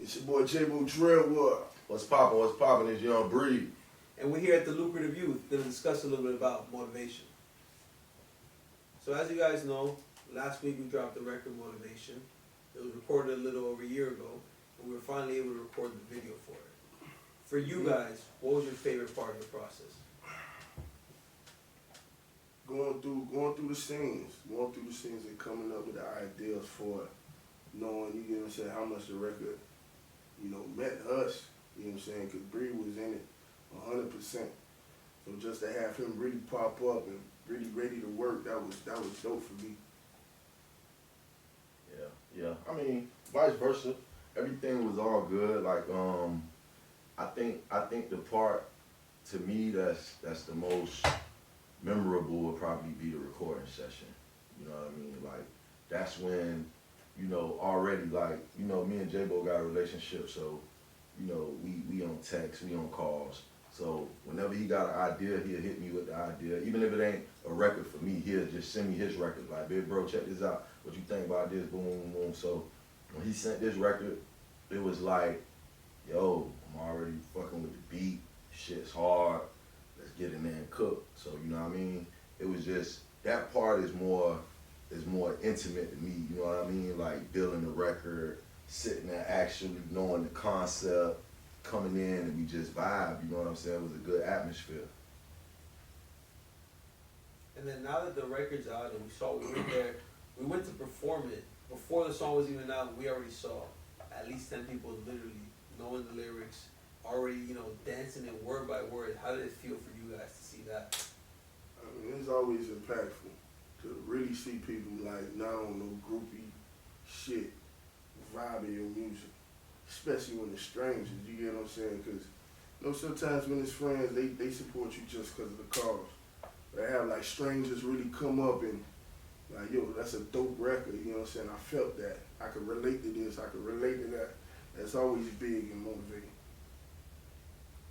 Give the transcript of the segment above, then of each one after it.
It's your boy Jbo Young. What's poppin' is Young Breed. And we're here at the Lucrative Youth to discuss a little bit about motivation. So as you guys know, last week we dropped the record Motivation. It was recorded a little over a year ago, and we were finally able to record the video for it. For you guys, what was your favorite part of the process? Going through the scenes and coming up with the ideas for it. Knowing, you know what I'm saying, how much the record, meant us, you know what I'm saying, because Breed was in it 100%. So just to have him really pop up and really ready to work, that was dope for me. Yeah. I mean, vice versa. Everything was all good. Like, I think the part to me that's the most memorable would probably be the recording session. You know what I mean? Like, that's when, already, like, me and Jbo got a relationship, so, we on text, we on calls. So whenever he got an idea, he'll hit me with the idea. Even if it ain't a record for me, he'll just send me his record. Like, big bro, check this out. What you think about this? Boom, boom, boom. So when he sent this record, it was like, yo, I'm already fucking with the beat. Shit's hard. Let's get in there and cook. So, you know what I mean? It was just, that part is more intimate to me, you know what I mean? Like, building the record, sitting there actually knowing the concept, coming in and we just vibe, you know what I'm saying? It was a good atmosphere. And then now that the record's out and we went to perform it. Before the song was even out, we already saw at least 10 people literally knowing the lyrics, already, dancing it word by word. How did it feel for you guys to see that? I mean, it's always impactful to really see people like not on no groupie shit vibing your music, especially when it's strangers. You get what I'm saying? Because sometimes when it's friends, they support you just because of the cause. They have like strangers really come up and like, yo, that's a dope record. You know what I'm saying? I felt that. I could relate to this. I could relate to that. That's always big and motivating.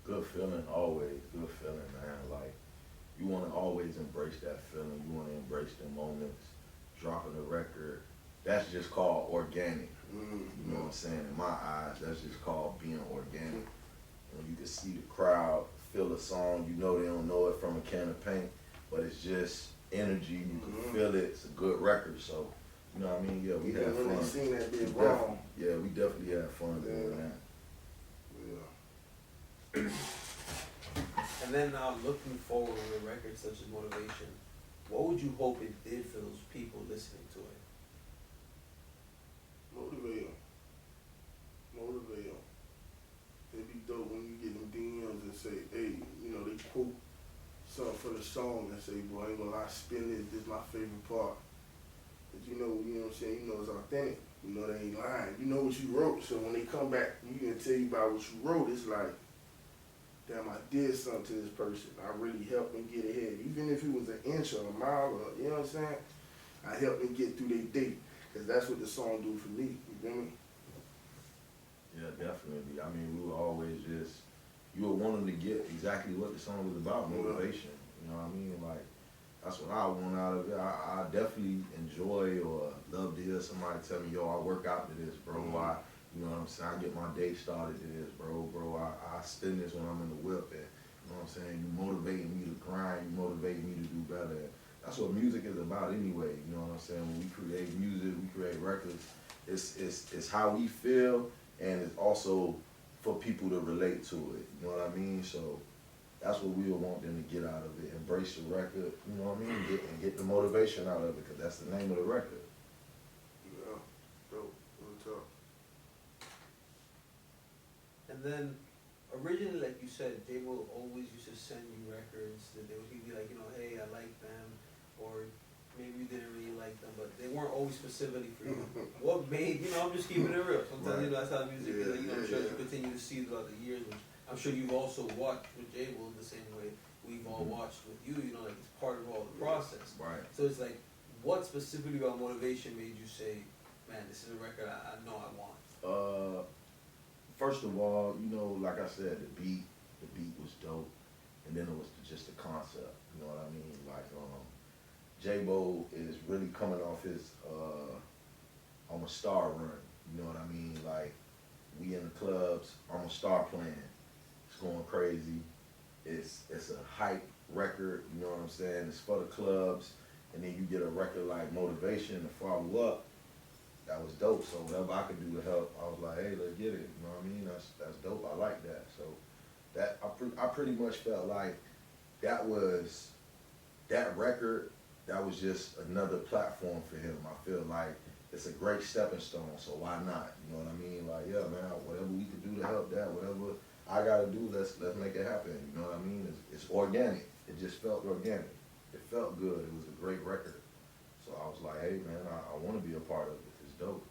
Good feeling, always. Good feeling, man. Like, you want to always embrace that feeling. You want to embrace the moments. Dropping a record, that's just called organic. You know what I'm saying? In my eyes, that's just called being organic. When you can see the crowd, feel a song, they don't know it from a can of paint, but it's just energy. You can feel it. It's a good record. So, you know what I mean? Yeah, we had fun. When they seen that being wrong. Yeah, we definitely had fun doing that. And then looking forward with a record such as Motivation, what would you hope it did for those people listening to it? Motivate them. It'd be dope when you get them DMs and say, hey, they quote something from the song and say, boy, I ain't gonna lie, spin this. This is my favorite part. But you know what I'm saying? It's authentic. They ain't lying. You know what you wrote. So when they come back, you can tell you about what you wrote. It's like, damn, I did something to this person. I really helped them get ahead. Even if it was an inch or a mile or, you know what I'm saying? I helped them get through their day. Because that's what the song do for me. You feel me? Yeah, definitely. I mean, we were always you would want them to get exactly what the song was about, motivation. You know what I mean? Like, that's what I want out of it. I definitely enjoy or love to hear somebody tell me, yo, I work out to this, bro. You know what I'm saying? I get my day started to this, bro. I spin this when I'm in the whip. And, you know what I'm saying? You motivating me to grind. You motivating me to do better. That's what music is about anyway. You know what I'm saying? When we create music, we create records. It's how we feel, and it's also for people to relate to it. You know what I mean? So that's what we would want them to get out of it. Embrace the record. You know what I mean? Get the motivation out of it, because that's the name of the record. Yeah, dope. Real talk. And then, originally, like you said, Jbo always used to send you records that he'd be like, hey, I like them, or maybe you didn't really like them, but they weren't always specifically for you. What made, I'm just keeping it real. Sometimes, that's how music is. I'm sure you continue to see throughout the years, which I'm sure you've also watched with Jbo the same way we've all watched with you, like it's part of all the process. Right. So it's like, what specifically about Motivation made you say, man, this is a record I know I want? First of all, like I said, the beat was dope, and then it was just the concept. You know what I mean? Like, Jbo is really coming off his on a star run. You know what I mean? Like, we in the clubs. I'm gonna start playing. It's going crazy. It's a hype record, you know what I'm saying? It's for the clubs, and then you get a record like Motivation to follow up. That was dope. So whatever I could do to help, I was like, hey, let's get it. You know what I mean? That's dope. I like that. So that I pretty much felt like that was that record. That was just another platform for him. I feel like it's a great stepping stone. So why not? You know what I mean? Like, yeah, man, whatever we could do to help that, whatever I gotta do, let's make it happen. You know what I mean? It's organic. It just felt organic. It felt good. It was a great record. So I was like, hey, man, I want to be a part of it. It's dope.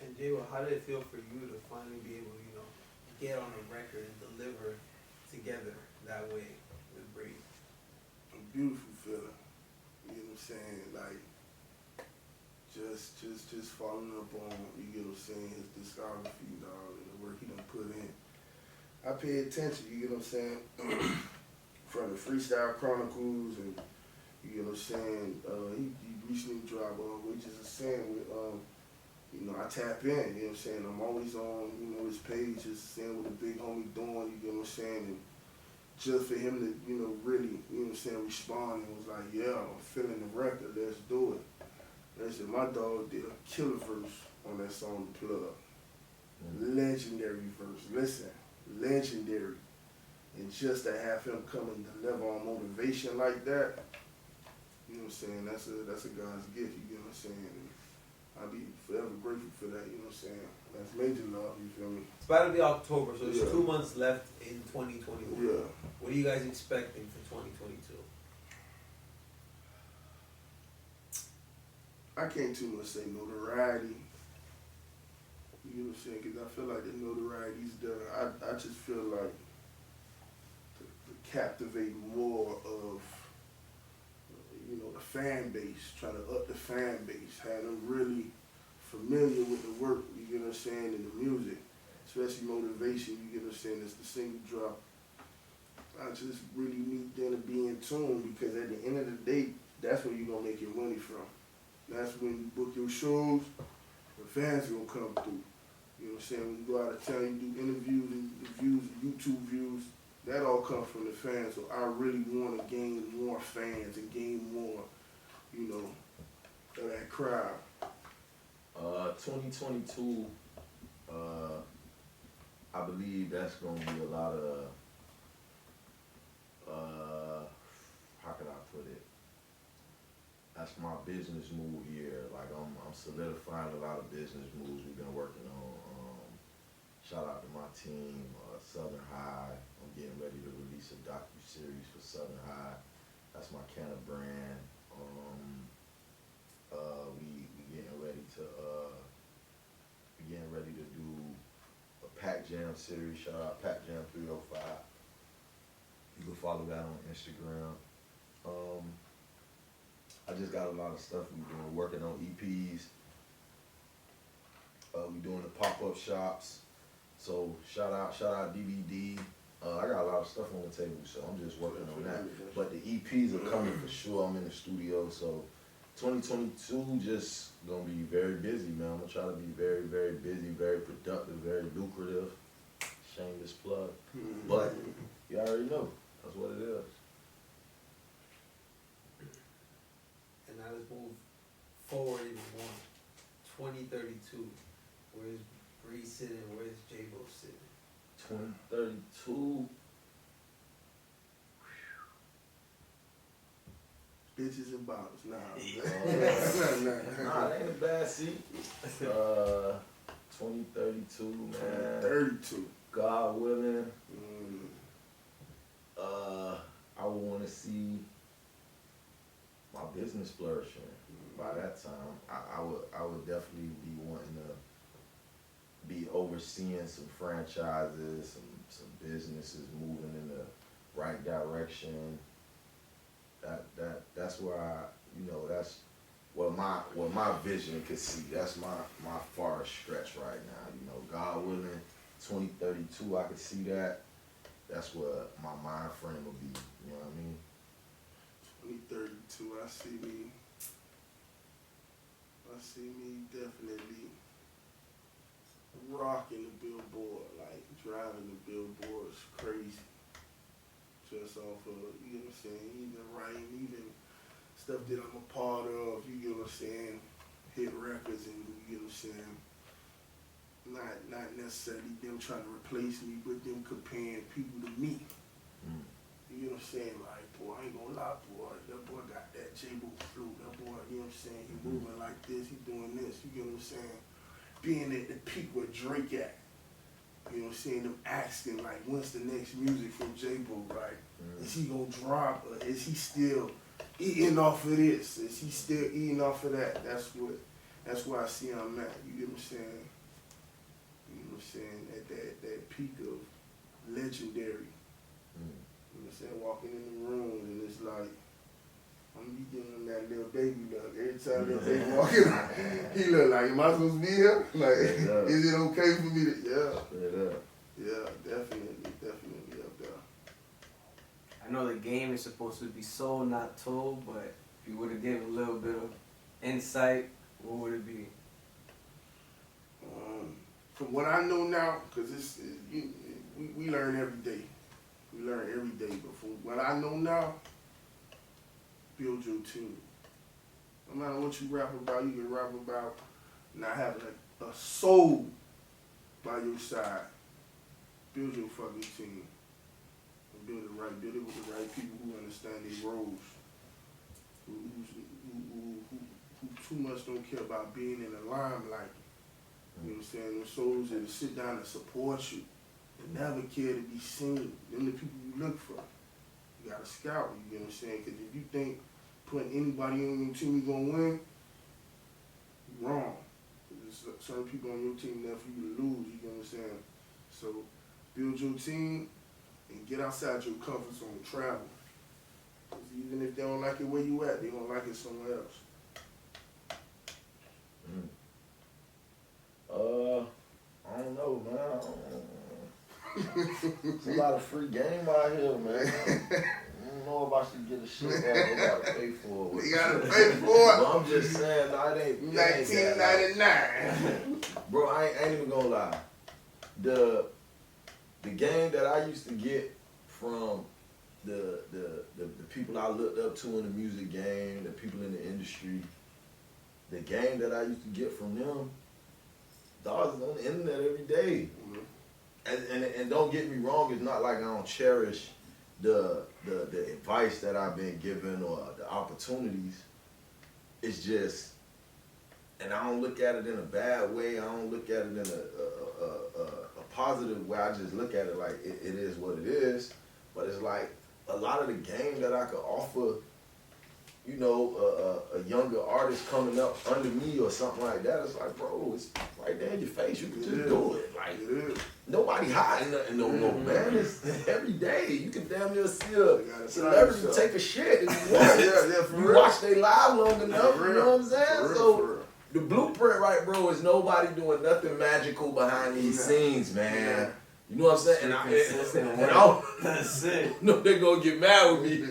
And Jbo, how did it feel for you to finally be able to, you know, get on a record and deliver together that way with Breed? A beautiful feeling. You know what I'm saying? Like, just following up on, you get what I'm saying, his discography, dog, and the work he done put in. I pay attention, you get what I'm saying? From the Freestyle Chronicles, and you get what I'm saying, he recently dropped Wages of Sin with, you know, I tap in, you know what I'm saying? I'm always on, you know, his page, just seeing what the big homie doing, you get what I'm saying? And just for him to, you know, really, you know what I'm saying, respond and was like, yeah, I'm feeling the record, let's do it. They said my dog did a killer verse on that song, The Plug. Legendary verse. Listen, legendary. And just to have him come and deliver on Motivation like that, you know what I'm saying, that's a God's gift, you get what I'm saying? And I'll be forever grateful for that, you know what I'm saying? That's major love, you feel me? It's about to be October, so there's Yeah. 2 months left in 2021. Yeah. What are you guys expecting for 2022? I can't too much say notoriety. You know what I'm saying? Because I feel like the notoriety's there. I just feel like to captivate more of, you know, the fan base, trying to up the fan base, have them really familiar with the work, you get what I'm saying, and the music, especially Motivation, you get what I'm saying, it's the single drop. I just really need them to be in tune, because at the end of the day, that's where you're going to make your money from. That's when you book your shows, the fans are going to come through. You know what I'm saying? When you go out of town, you do interviews and views, YouTube views, that all comes from the fans. So I really want to gain more fans and gain more, you know, of that crowd. 2022, I believe that's gonna be a lot of, how can I put it? That's my business move year. Like I'm solidifying a lot of business moves we've been working on. Shout out to my team, Southern High. I'm getting ready to release a docu-series for Southern High. That's my Canna brand. We getting ready to do a Pac Jam series. Shout out Pac Jam 305. You can follow that on Instagram. I just got a lot of stuff we doing, working on EPs. We doing the pop-up shops. So shout out DVD. I got a lot of stuff on the table, so I'm just working on that. But the EPs are coming for sure. I'm in the studio, so 2022 just gonna be very busy, man. I'm gonna try to be very, very busy, very productive, very lucrative. Shameless plug. But you already know, that's what it is. And now let's move forward even more. 2032. Where's Bree sitting? Where's Jbo sitting? 2032. Bitches and bottles. Nah. Nah, that ain't a bad seat. 2032, man. 32. God willing. I would want to see my business flourishing. By that time, I would definitely be wanting to be overseeing some franchises, some businesses moving in the right direction. That's where that's what my vision could see. That's my farthest stretch right now. God willing, 2032 I could see that. That's what my mind frame will be. You know what I mean? 2032, I see me definitely rocking the off of, you know what I'm saying, even writing, even stuff that I'm a part of, you get what I'm saying, hit records and you get what I'm saying. Not necessarily them trying to replace me, but them comparing people to me. Mm. You know what I'm saying? Like, boy, I ain't gonna lie, boy, that boy got that Jbo flow, that boy, you know what I'm saying, he moving like this, he doing this, you get what I'm saying? Being at the peak where Drake at. You know what I'm saying? Them asking, like, when's the next music from Jbo, right? Is he gonna drop, or is he still eating off of this? Is he still eating off of that? That's where I see I'm at, you get what I'm saying? You know what I'm saying? At that peak of legendary. You know what I'm saying? Walking in the rooms and it's like, I'm gonna be giving him that little baby look. Every time that baby walking, he look like, am I supposed to be here? Like, is it okay for me to, yeah, definitely up there. I know the game is supposed to be sold, not told, but if you were to give a little bit of insight, what would it be? From what I know now, because we learn every day. We learn every day, but from what I know now, build your team. No matter what you rap about, you can rap about not having a soul by your side. Build your fucking team. And build it right. Build it with the right people who understand their roles. Who too much don't care about being in the limelight. You know what I'm saying? Those souls that sit down and support you and never care to be seen. Them the people you look for. You gotta scout, you know what I'm saying? Because if you think putting anybody on your team you gonna win, you're wrong. There's certain people on your team there for you to lose, you know what I'm saying? So build your team and get outside your comfort zone, travel. Because even if they don't like it where you at, they gonna like it somewhere else. I don't know, man. It's a lot of free game out here, man. I don't know if I should get a shit that they gotta pay for it. They gotta pay for it. But I'm just saying, no, it ain't. $19.99. Bro, I ain't even gonna lie. The game that I used to get from the people I looked up to in the music game, the people in the industry, the game that I used to get from them, dogs is on the internet every day. And don't get me wrong, it's not like I don't cherish the advice that I've been given or the opportunities. It's just, and I don't look at it in a bad way. I don't look at it in a positive way. I just look at it like it is what it is. But it's like a lot of the game that I could offer, you know, a younger artist coming up under me or something like that, it's like, bro, it's right there in your face. You can just do it. Like, nobody hiding nothing no more, man. It's every day. You can damn near see a celebrity take a shit if you want. You watch they live long enough, you know what I'm saying? So the blueprint, right, bro, is nobody doing nothing magical behind these scenes, man. You know what I'm saying? And I That's it. know they're gonna get mad with me.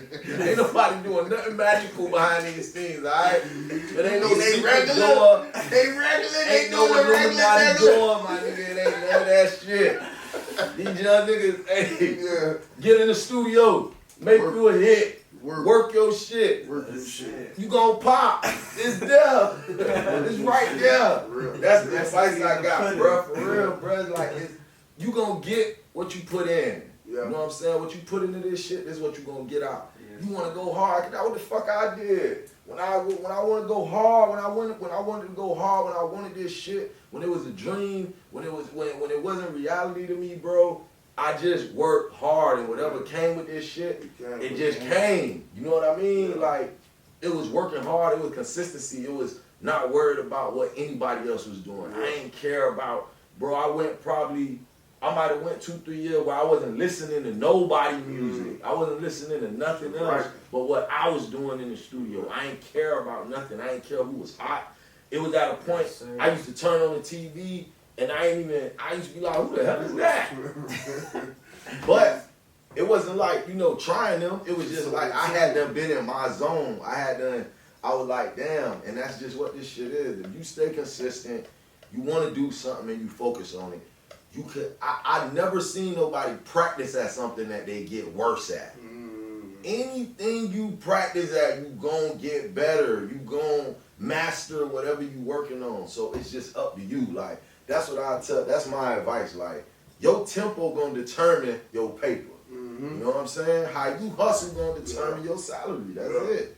Ain't nobody doing nothing magical behind these scenes, alright? It ain't no secret door. Ain't no Illuminati door, my nigga. It ain't none of that shit. These young niggas, hey, get in the studio, make you a hit. Work your shit. You gon' pop. It's there. It's right there. That's the advice I got, bro. For real, bro. Like, you gonna get what you put in. You know what I'm saying? What you put into this shit is what you gonna get out. You wanna go hard? That's what the fuck I did. When I wanna go hard, when I wanted to go hard, when I wanted this shit, when it was a dream, when it wasn't reality to me, bro. I just worked hard, and whatever came with this shit, it just came. You know what I mean? Like, it was working hard. It was consistency. It was not worried about what anybody else was doing. I ain't care about, bro. I might have went 2-3 years where I wasn't listening to nobody music. I wasn't listening to nothing else but what I was doing in the studio. I ain't care about nothing. I ain't care who was hot. It was at a point I used to turn on the TV and I used to be like, who the hell is that? But it wasn't like, you know, trying them. It was just like I had done been in my zone. I was like, damn, and that's just what this shit is. If you stay consistent, you want to do something and you focus on it, you could. I never seen nobody practice at something that they get worse at. anything you practice at, you gonna get better. You gonna master whatever you working on. So it's just up to you. Like, that's what I tell, that's my advice. Like, your tempo gonna determine your paper. You know what I'm saying? How you hustle gonna determine your salary. That's it.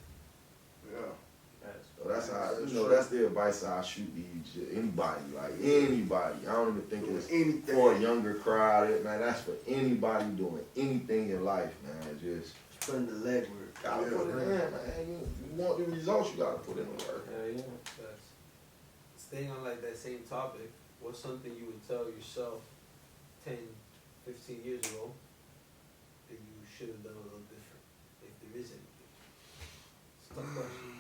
So that's how, that's the advice I shoot these anybody, like anybody. I don't even think it's for a younger crowd. Man, that's for anybody doing anything in life, man. Just putting the legwork. Gotta put it in, man. You want the results, you gotta put in the work. Yeah. Staying on like that same topic, what's something you would tell yourself 10, 15 years ago that you should have done a little different, if there is anything? It's a tough question.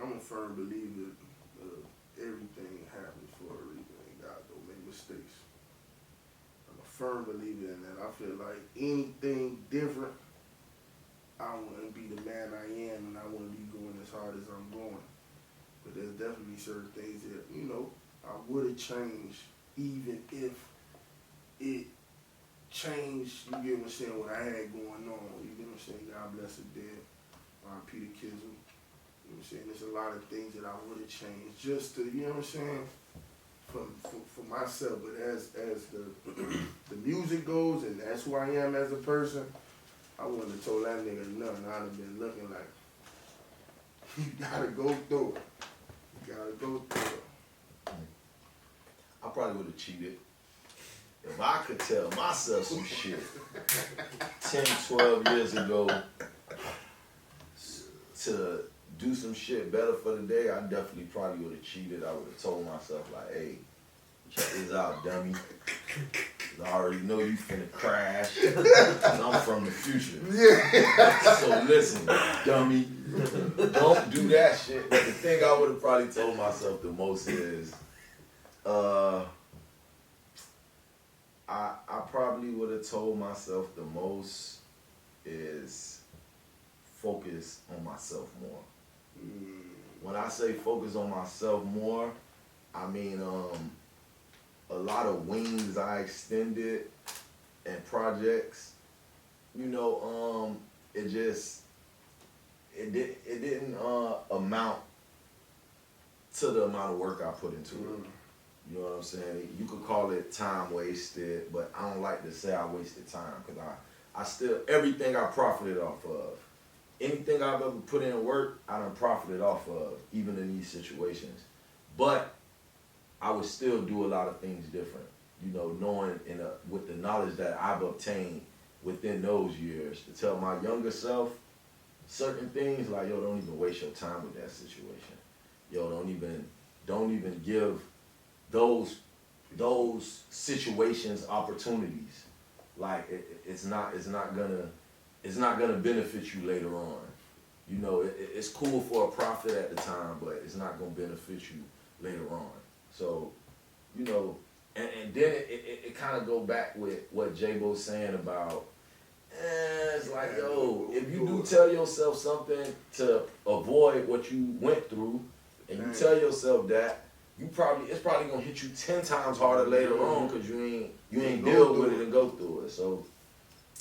I'm a firm believer everything happens for a reason, and God don't make mistakes. I'm a firm believer in that. I feel like anything different, I wouldn't be the man I am, and I wouldn't be going as hard as I'm going. But there's definitely certain things that, I would have changed, even if it changed, you get what I'm saying, what I had going on. You get what I'm saying? God bless the dead. Peter Kizzle. You know what I'm saying? There's a lot of things that I would have changed just to, you know what I'm saying, for myself. But as the music goes, and that's who I am as a person, I wouldn't have told that nigga nothing. I'd have been looking like, you gotta go through it. You gotta go through it. I probably would have cheated. If I could tell myself some shit 10, 12 years ago to do some shit better for the day, I definitely probably would have cheated. I would have told myself, like, hey, check this out, dummy. I already know you finna crash. I'm from the future. Yeah. So listen, dummy, don't do that shit. But the thing I would have probably told myself the most is, I probably would have told myself the most is focus on myself more. When I say focus on myself more, I mean a lot of wings I extended and projects, it didn't amount to the amount of work I put into it. You know what I'm saying? You could call it time wasted, but I don't like to say I wasted time, because I still, everything I profited off of. Anything I've ever put in work, I done profited off of, even in these situations. But I would still do a lot of things different, knowing with the knowledge that I've obtained within those years, to tell my younger self certain things like, yo, don't even waste your time with that situation. Yo, don't even give those situations opportunities. Like it's not gonna benefit you later on. It's cool for a profit at the time, but it's not gonna benefit you later on. So, and then it kind of go back with what Jbo's saying about, it's like, yo, if you do tell yourself something to avoid what you went through, and you tell yourself that, it's probably gonna hit you 10 times harder later on, because you ain't deal with it and go through it. So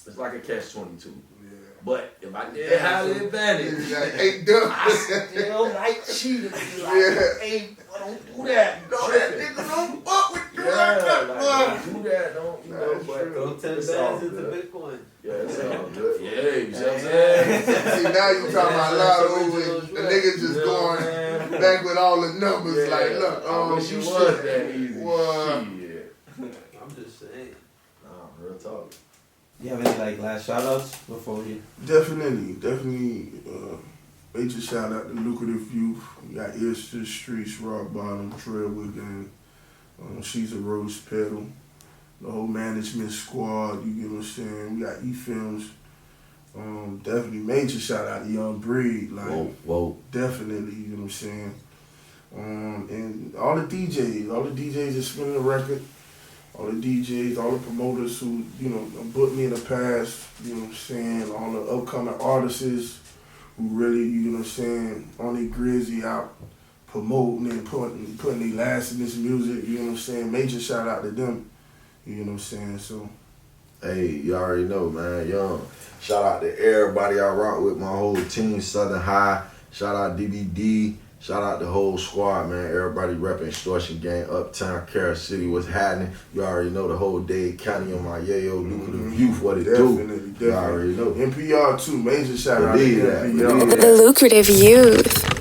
it's like a catch-22. Yeah. But if I did have the advantage, I still might cheat and be like, hey, don't do that. No, that nigga don't fuck with you like that, don't do that, but don't 10 bands into Bitcoin. Yeah, it's all good. Yeah, you see what I'm saying? See, now you talking about a lot of the niggas just going back with all the numbers, like, look, I wish it was that easy. Shit. I'm just saying. Nah, real talk. You have any last shout outs before we? Definitely. Major shout out to Lucrative Youth. We got Ears to the Streets, Rock Bottom, Trailwood Gang. She's a Rose Pedal. The whole management squad, you get what I'm saying? We got E-Films. Definitely major shout out to Young Breed. Whoa. Definitely, you know what I'm saying? And all the DJs that spinning the record. All the DJs, all the promoters who, booked me in the past, you know what I'm saying, all the upcoming artists who really, you know what I'm saying, on their grizzy out promoting and putting their last in this music, you know what I'm saying, major shout out to them, you know what I'm saying, so Hey, you already know, man. Young. Shout out to everybody I rock with, my whole team, Southern High. Shout out DBD. Shout out the whole squad, man. Everybody repping Extortion Gang, Uptown, Carol City, what's happening. You already know the whole Dade County on my yayo, lucrative youth, what it do. You already know. NPR too, major shout out to Believe that. NPR. The lucrative youth.